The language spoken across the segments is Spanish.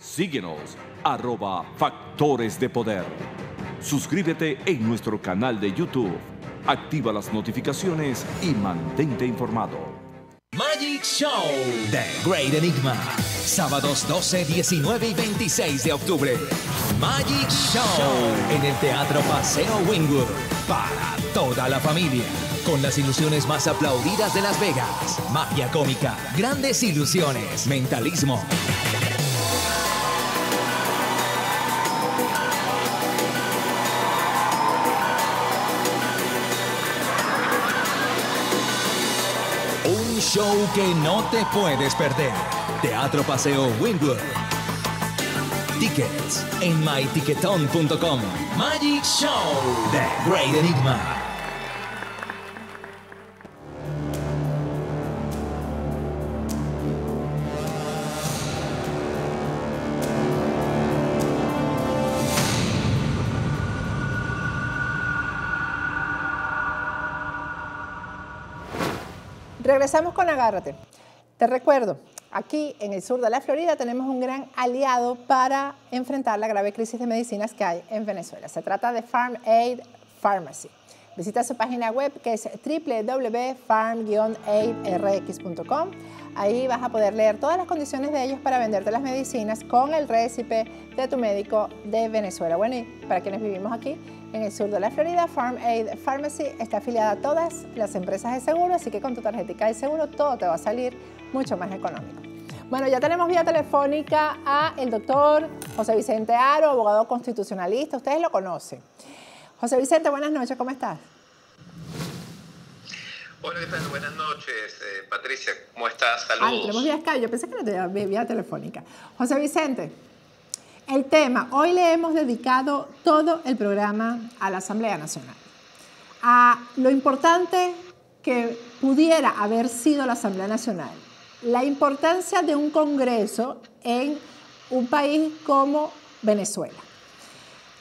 Síguenos, @Factores de Poder. Suscríbete en nuestro canal de YouTube. Activa las notificaciones y mantente informado. Magic Show, The Great Enigma. Sábados 12, 19 y 26 de octubre. Magic Show en el Teatro Paseo Wynwood. Para toda la familia. Con las ilusiones más aplaudidas de Las Vegas. Magia cómica, grandes ilusiones, mentalismo. Un show que no te puedes perder. Teatro Paseo Wynwood. Tickets en myticketon.com. Magic Show, The Great Enigma. Regresamos con Agárrate. Te recuerdo, aquí en el sur de la Florida tenemos un gran aliado para enfrentar la grave crisis de medicinas que hay en Venezuela. Se trata de Farm Aid Pharmacy. Visita su página web que es www.farm-aidrx.com. Ahí vas a poder leer todas las condiciones de ellos para venderte las medicinas con el récipe de tu médico de Venezuela. Bueno, y para quienes vivimos aquí en el sur de la Florida, Farm Aid Pharmacy está afiliada a todas las empresas de seguro, así que con tu tarjetita de seguro todo te va a salir mucho más económico. Bueno, ya tenemos vía telefónica a el doctor José Vicente Aro, abogado constitucionalista. Ustedes lo conocen. José Vicente, buenas noches, ¿cómo estás? Hola, ¿qué tal? Buenas noches, Patricia. ¿Cómo estás? Saludos. Ah, tenemos vía Skype. Yo pensé que no tenía vía telefónica. José Vicente, el tema, hoy le hemos dedicado todo el programa a la Asamblea Nacional. A lo importante que pudiera haber sido la Asamblea Nacional. La importancia de un Congreso en un país como Venezuela.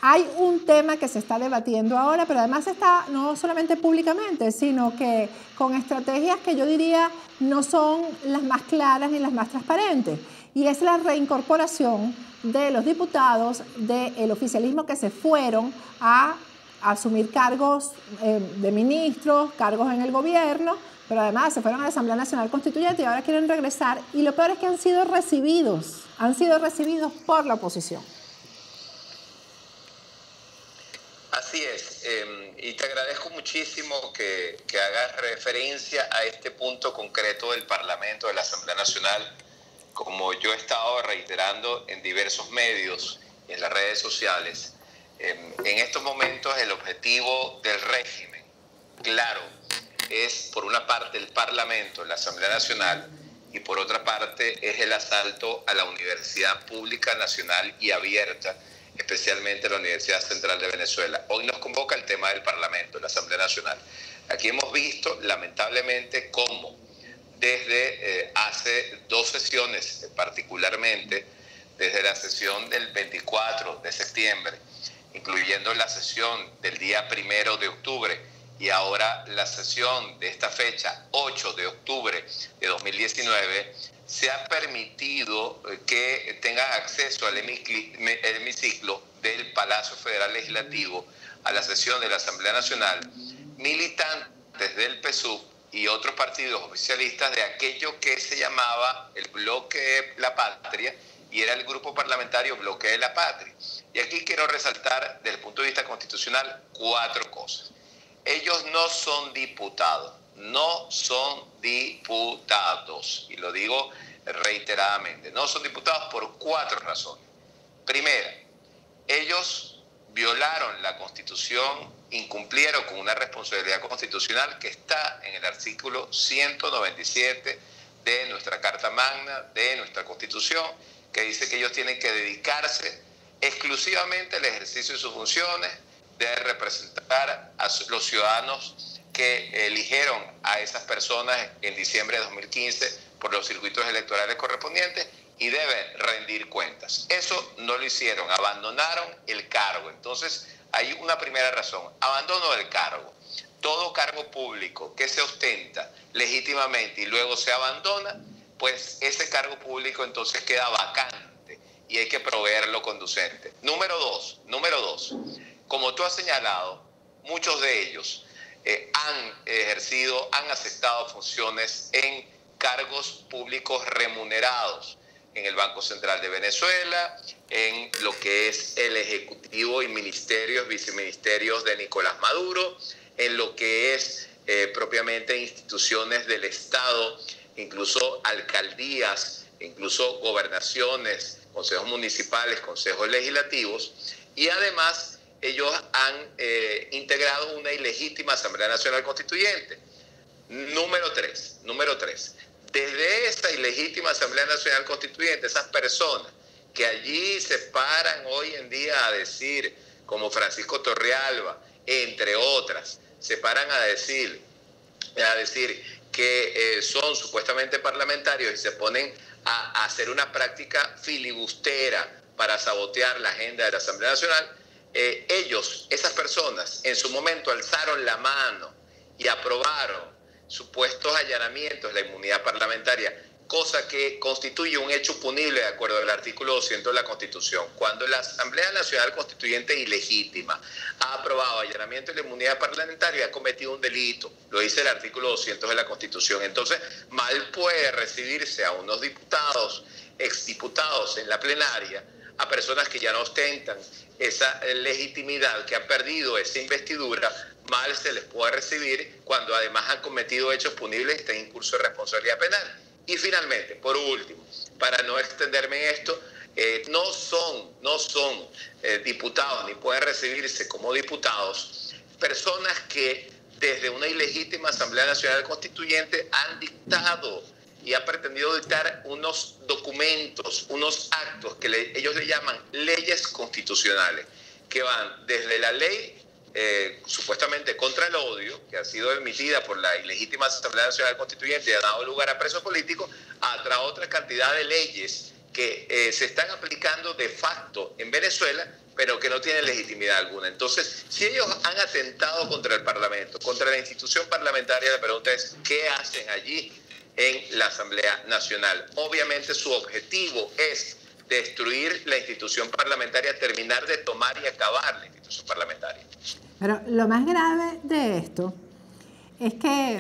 Hay un tema que se está debatiendo ahora, pero además está no solamente públicamente, sino que con estrategias que yo diría no son las más claras ni las más transparentes, y es la reincorporación de los diputados del oficialismo que se fueron a asumir cargos de ministros, cargos en el gobierno, pero además se fueron a la Asamblea Nacional Constituyente y ahora quieren regresar, y lo peor es que han sido recibidos por la oposición. Así es, y te agradezco muchísimo que hagas referencia a este punto concreto del Parlamento, de la Asamblea Nacional. Como yo he estado reiterando en diversos medios y en las redes sociales, en estos momentos el objetivo del régimen, claro, es por una parte el Parlamento, la Asamblea Nacional, y por otra parte es el asalto a la Universidad Pública Nacional y Abierta, especialmente la Universidad Central de Venezuela. Hoy nos convoca el tema del Parlamento, la Asamblea Nacional. Aquí hemos visto, lamentablemente, cómo desde hace dos sesiones, particularmente desde la sesión del 24 de septiembre, incluyendo la sesión del día 1 de octubre y ahora la sesión de esta fecha, 8 de octubre de 2019, se ha permitido que tengan acceso al hemiciclo del Palacio Federal Legislativo a la sesión de la Asamblea Nacional militantes del PSUV y otros partidos oficialistas de aquello que se llamaba el Bloque de la Patria y era el grupo parlamentario Bloque de la Patria. Y aquí quiero resaltar desde el punto de vista constitucional 4 cosas. Ellos no son diputados. No son diputados, y lo digo reiteradamente, no son diputados por 4 razones. Primera, ellos violaron la Constitución, incumplieron con una responsabilidad constitucional que está en el artículo 197 de nuestra Carta Magna, de nuestra Constitución, que dice que ellos tienen que dedicarse exclusivamente al ejercicio de sus funciones, de representar a los ciudadanos que eligieron a esas personas en diciembre de 2015 por los circuitos electorales correspondientes y deben rendir cuentas. Eso no lo hicieron, abandonaron el cargo. Entonces, hay una primera razón, abandono del cargo. Todo cargo público que se ostenta legítimamente y luego se abandona, pues ese cargo público entonces queda vacante y hay que proveer lo conducente. Número dos, como tú has señalado, muchos de ellos han aceptado funciones en cargos públicos remunerados en el Banco Central de Venezuela, en lo que es el Ejecutivo y ministerios, viceministerios de Nicolás Maduro, en lo que es propiamente instituciones del Estado, incluso alcaldías, incluso gobernaciones, consejos municipales, consejos legislativos, y además ellos han integrado una ilegítima Asamblea Nacional Constituyente. Número tres. Desde esa ilegítima Asamblea Nacional Constituyente, esas personas que allí se paran hoy en día a decir, como Francisco Torrealba, entre otras, se paran a decir que son supuestamente parlamentarios y se ponen a hacer una práctica filibustera para sabotear la agenda de la Asamblea Nacional. Esas personas, en su momento alzaron la mano y aprobaron supuestos allanamientos, la inmunidad parlamentaria, cosa que constituye un hecho punible de acuerdo al artículo 200 de la Constitución. Cuando la Asamblea Nacional Constituyente ilegítima ha aprobado allanamiento de la inmunidad parlamentaria, ha cometido un delito, lo dice el artículo 200 de la Constitución. Entonces, mal puede recibirse a unos diputados, exdiputados en la plenaria, a personas que ya no ostentan esa legitimidad, que han perdido esa investidura, mal se les puede recibir cuando además han cometido hechos punibles y están en curso de responsabilidad penal. Y finalmente, por último, para no extenderme en esto, no son diputados ni pueden recibirse como diputados personas que desde una ilegítima Asamblea Nacional Constituyente han dictado y ha pretendido dictar unos documentos, unos actos que ellos le llaman leyes constitucionales, que van desde la ley supuestamente contra el odio, que ha sido emitida por la ilegítima Asamblea Nacional Constituyente y ha dado lugar a presos políticos, a otra cantidad de leyes que se están aplicando de facto en Venezuela, pero que no tienen legitimidad alguna. Entonces, si ellos han atentado contra el Parlamento, contra la institución parlamentaria, la pregunta es, ¿qué hacen allí en la Asamblea Nacional? Obviamente su objetivo es destruir la institución parlamentaria, terminar de tomar y acabar la institución parlamentaria. Pero lo más grave de esto es que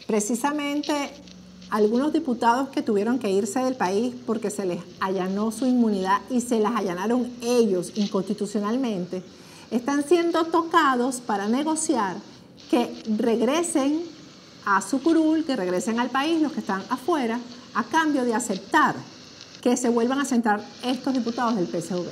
precisamente algunos diputados que tuvieron que irse del país porque se les allanó su inmunidad y se las allanaron ellos inconstitucionalmente, están siendo tocados para negociar que regresen a su curul, que regresen al país los que están afuera, a cambio de aceptar que se vuelvan a sentar estos diputados del PSV.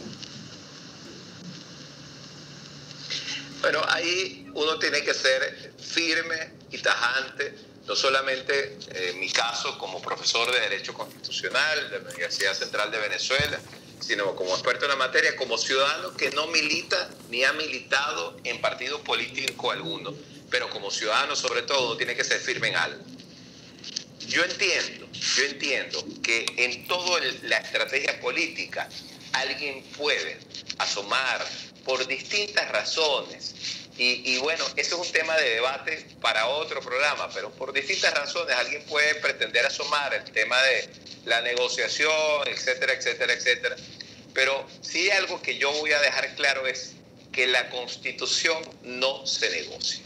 Bueno, ahí uno tiene que ser firme y tajante, no solamente en mi caso como profesor de Derecho Constitucional de la Universidad Central de Venezuela, sino como experto en la materia, como ciudadano que no milita ni ha militado en partido político alguno, pero como ciudadano sobre todo uno tiene que ser firme en algo. Yo entiendo que en toda la estrategia política alguien puede asomar por distintas razones, y bueno, eso es un tema de debate para otro programa, pero por distintas razones alguien puede pretender asomar el tema de la negociación, etcétera, etcétera, etcétera. Pero sí algo que yo voy a dejar claro es que la Constitución no se negocia.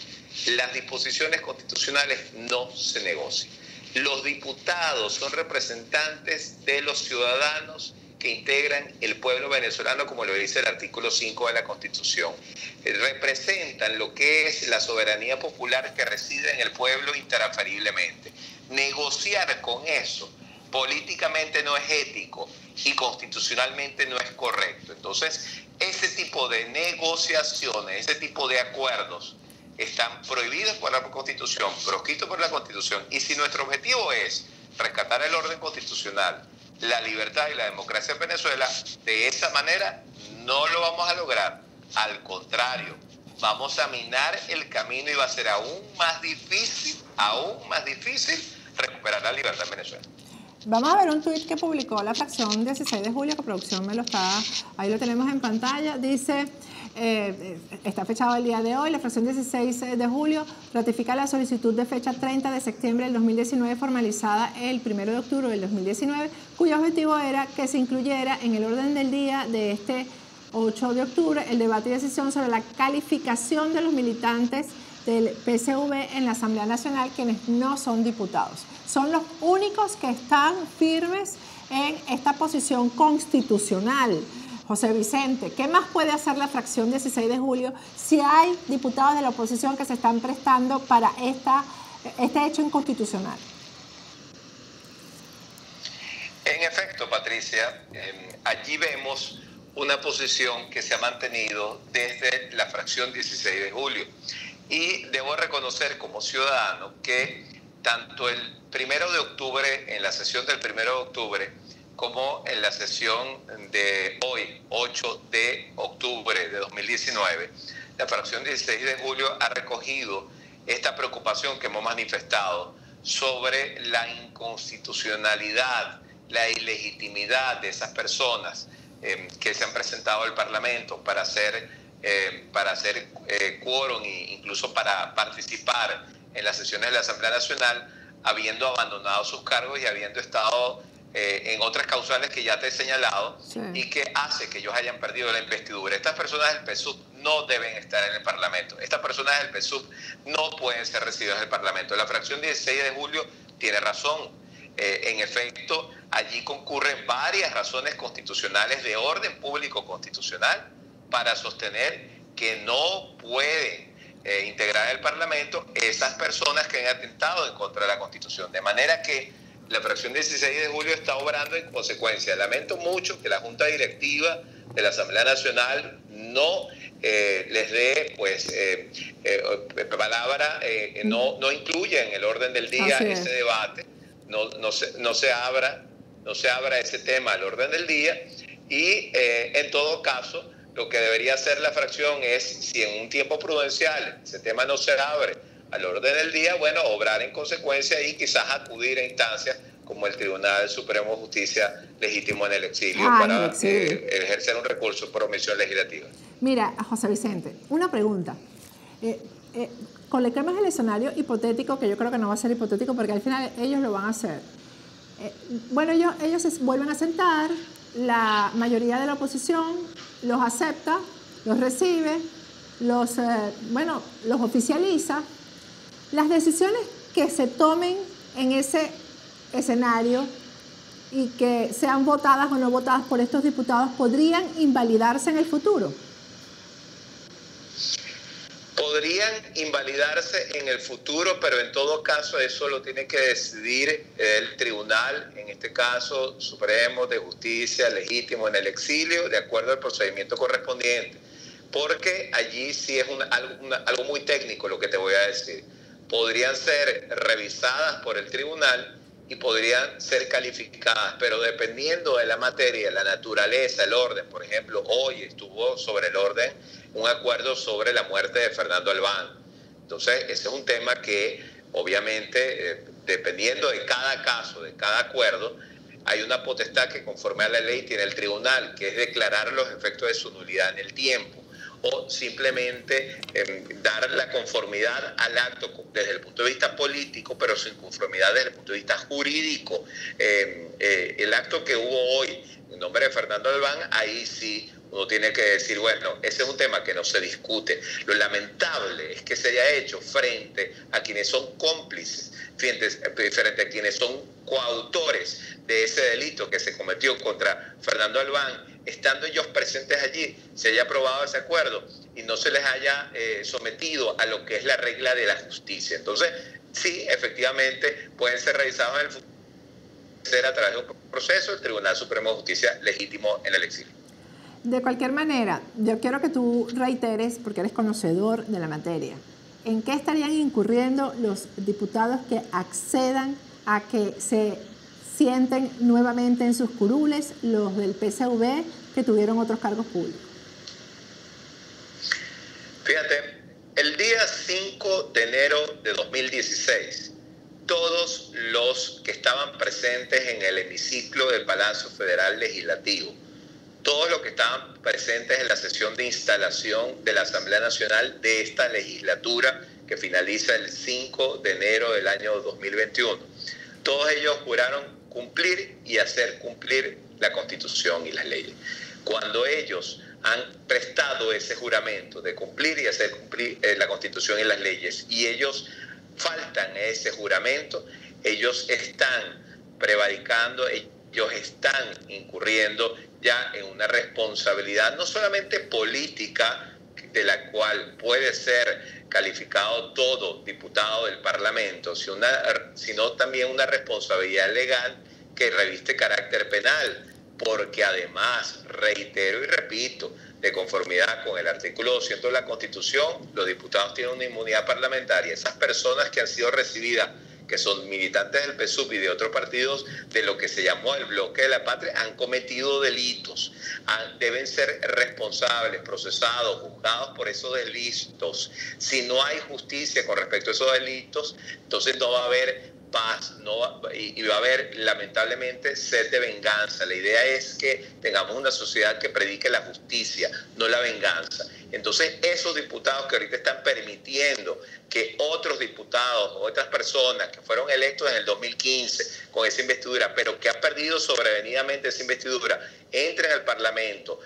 Las disposiciones constitucionales no se negocian. Los diputados son representantes de los ciudadanos que integran el pueblo venezolano, como lo dice el artículo 5 de la Constitución. Representan lo que es la soberanía popular que reside en el pueblo intransferiblemente. Negociar con eso políticamente no es ético y constitucionalmente no es correcto. Entonces, ese tipo de negociaciones, ese tipo de acuerdos están prohibidos por la Constitución, proscritos por la Constitución. Y si nuestro objetivo es rescatar el orden constitucional, la libertad y la democracia en Venezuela, de esa manera no lo vamos a lograr. Al contrario, vamos a minar el camino y va a ser aún más difícil recuperar la libertad en Venezuela. Vamos a ver un tuit que publicó la fracción 16 de julio, que producción me lo está, ahí lo tenemos en pantalla. Dice, está fechado el día de hoy, la fracción 16 de julio ratifica la solicitud de fecha 30 de septiembre del 2019 formalizada el 1 de octubre del 2019, cuyo objetivo era que se incluyera en el orden del día de este 8 de octubre el debate y decisión sobre la calificación de los militantes del PSV en la Asamblea Nacional, quienes no son diputados. Son los únicos que están firmes en esta posición constitucional. José Vicente, ¿qué más puede hacer la fracción 16 de julio si hay diputados de la oposición que se están prestando para este hecho inconstitucional? En efecto, Patricia, allí vemos una posición que se ha mantenido desde la fracción 16 de julio. Y debo reconocer como ciudadano que tanto el 1 de octubre, en la sesión del 1 de octubre, como en la sesión de hoy, 8 de octubre de 2019, la fracción 16 de julio ha recogido esta preocupación que hemos manifestado sobre la inconstitucionalidad, la ilegitimidad de esas personas que se han presentado al Parlamento para hacer quórum e incluso para participar en las sesiones de la Asamblea Nacional, habiendo abandonado sus cargos y habiendo estado en otras causales que ya te he señalado, sí, y que hace que ellos hayan perdido la investidura. Estas personas del PSUV no deben estar en el Parlamento. Estas personas del PSUV no pueden ser recibidas en el Parlamento. La fracción 16 de julio tiene razón. En efecto, allí concurren varias razones constitucionales de orden público constitucional para sostener que no pueden integrar el Parlamento esas personas que han atentado en contra de la Constitución. De manera que la fracción 16 de julio está obrando en consecuencia. Lamento mucho que la Junta Directiva de la Asamblea Nacional no les dé palabra, no incluya en el orden del día ese debate, no se abra ese tema al orden del día y en todo caso lo que debería hacer la fracción es, si en un tiempo prudencial ese tema no se abre al orden del día, bueno, obrar en consecuencia y quizás acudir a instancias como el Tribunal Supremo de Justicia legítimo en el exilio para ejercer un recurso por omisión legislativa. Mira, José Vicente, una pregunta. Coloquemos el escenario hipotético, que yo creo que no va a ser hipotético porque al final ellos lo van a hacer. Bueno, ellos se vuelven a sentar, la mayoría de la oposición los acepta, los recibe, los oficializa. Las decisiones que se tomen en ese escenario y que sean votadas o no votadas por estos diputados podrían invalidarse en el futuro. Podrían invalidarse en el futuro, pero en todo caso eso lo tiene que decidir el tribunal, en este caso Supremo de Justicia legítimo en el exilio, de acuerdo al procedimiento correspondiente. Porque allí sí es algo muy técnico lo que te voy a decir. Podrían ser revisadas por el tribunal y podrían ser calificadas, pero dependiendo de la materia, la naturaleza, el orden. Por ejemplo, hoy estuvo sobre el orden un acuerdo sobre la muerte de Fernando Albán. Entonces, ese es un tema que obviamente, dependiendo de cada caso, de cada acuerdo, hay una potestad que conforme a la ley tiene el tribunal, que es declarar los efectos de su nulidad en el tiempo, o simplemente dar la conformidad al acto desde el punto de vista político, pero sin conformidad desde el punto de vista jurídico. El acto que hubo hoy en nombre de Fernando Albán, ahí sí uno tiene que decir, bueno, ese es un tema que no se discute. Lo lamentable es que se haya hecho frente a quienes son cómplices, frente a quienes son coautores de ese delito que se cometió contra Fernando Albán, estando ellos presentes allí, se haya aprobado ese acuerdo y no se les haya sometido a lo que es la regla de la justicia. Entonces, sí, efectivamente, pueden ser revisados en el futuro a través de un proceso del Tribunal Supremo de Justicia legítimo en el exilio. De cualquier manera, yo quiero que tú reiteres, porque eres conocedor de la materia, ¿en qué estarían incurriendo los diputados que accedan a que se sienten nuevamente en sus curules los del PSV que tuvieron otros cargos públicos? Fíjate, el día 5 de enero de 2016, todos los que estaban presentes en el hemiciclo del Palacio Federal Legislativo, todos los que estaban presentes en la sesión de instalación de la Asamblea Nacional de esta legislatura que finaliza el 5 de enero del año 2021. Todos ellos juraron cumplir y hacer cumplir la Constitución y las leyes. Cuando ellos han prestado ese juramento de cumplir y hacer cumplir la Constitución y las leyes, y ellos faltan a ese juramento, ellos están prevaricando, ellos están incurriendo ya en una responsabilidad no solamente política, de la cual puede ser calificado todo diputado del Parlamento, sino también una responsabilidad legal que reviste carácter penal, porque además, reitero y repito, de conformidad con el artículo 200 de la Constitución, los diputados tienen una inmunidad parlamentaria. Esas personas que han sido recibidas, que son militantes del PSUV y de otros partidos de lo que se llamó el Bloque de la Patria, han cometido delitos, deben ser responsables, procesados, juzgados por esos delitos. Si no hay justicia con respecto a esos delitos, entonces no va a haber paz, y va a haber lamentablemente sed de venganza. La idea es que tengamos una sociedad que predique la justicia, no la venganza. Entonces esos diputados que ahorita están permitiendo que otros diputados o otras personas que fueron electos en el 2015 con esa investidura, pero que han perdido sobrevenidamente esa investidura, entren al Parlamento,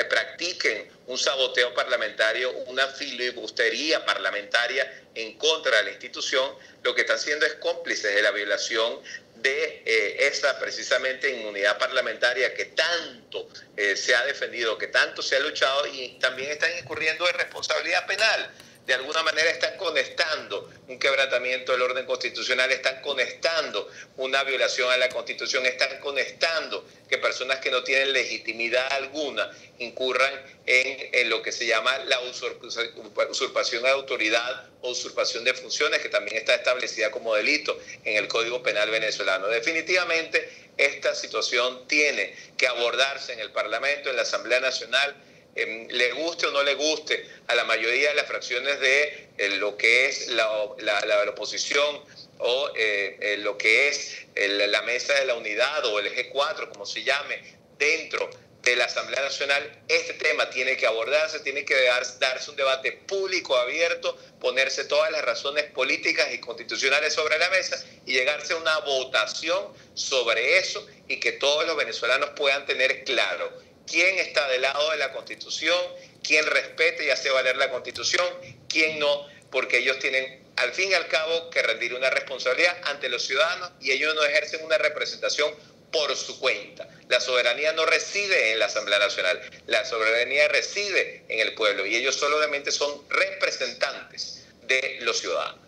practiquen un saboteo parlamentario, una filibustería parlamentaria en contra de la institución, lo que están siendo es cómplices de la violación de esa precisamente inmunidad parlamentaria que tanto se ha defendido, que tanto se ha luchado, y también están incurriendo en responsabilidad penal. De alguna manera están conectando un quebrantamiento del orden constitucional, están conectando una violación a la Constitución, están conectando que personas que no tienen legitimidad alguna incurran en lo que se llama la usurpación de autoridad o usurpación de funciones, que también está establecida como delito en el Código Penal venezolano. Definitivamente esta situación tiene que abordarse en el Parlamento, en la Asamblea Nacional, le guste o no le guste a la mayoría de las fracciones de lo que es la oposición o lo que es la Mesa de la Unidad o el G4, como se llame, dentro de la Asamblea Nacional. Este tema tiene que abordarse, tiene que darse un debate público, abierto, ponerse todas las razones políticas y constitucionales sobre la mesa y llegarse a una votación sobre eso, y que todos los venezolanos puedan tener claro quién está del lado de la Constitución, quién respeta y hace valer la Constitución, quién no, porque ellos tienen al fin y al cabo que rendir una responsabilidad ante los ciudadanos, y ellos no ejercen una representación por su cuenta. La soberanía no reside en la Asamblea Nacional, la soberanía reside en el pueblo, y ellos solamente son representantes de los ciudadanos.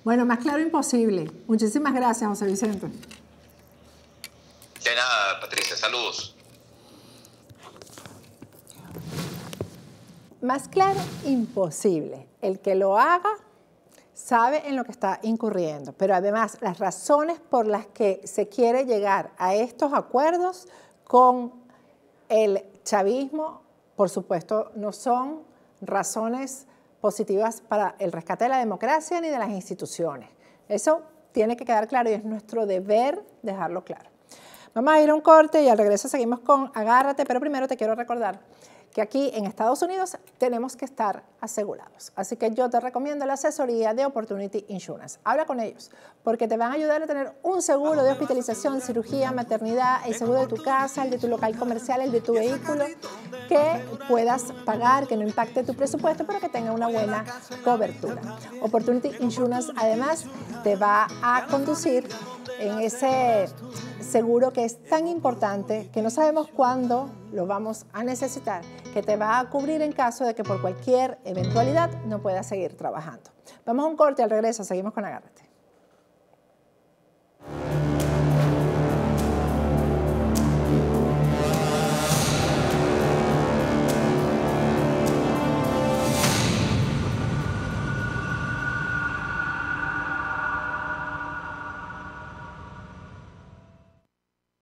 Bueno, más claro imposible. Muchísimas gracias, José Vicente. De nada, Patricia, saludos. Más claro, imposible. El que lo haga sabe en lo que está incurriendo, pero además las razones por las que se quiere llegar a estos acuerdos con el chavismo, por supuesto, no son razones positivas para el rescate de la democracia ni de las instituciones. Eso tiene que quedar claro y es nuestro deber dejarlo claro. Vamos a ir a un corte y al regreso seguimos con Agárrate, pero primero te quiero recordar que aquí en Estados Unidos tenemos que estar asegurados. Así que yo te recomiendo la asesoría de Opportunity Insurance. Habla con ellos, porque te van a ayudar a tener un seguro de hospitalización, cirugía, maternidad, el seguro de tu casa, el de tu local comercial, el de tu vehículo, que puedas pagar, que no impacte tu presupuesto, pero que tenga una buena cobertura. Opportunity Insurance además te va a conducir en ese seguro que es tan importante que no sabemos cuándo lo vamos a necesitar, que te va a cubrir en caso de que por cualquier eventualidad no puedas seguir trabajando. Vamos a un corte, al regreso seguimos con Agárrate.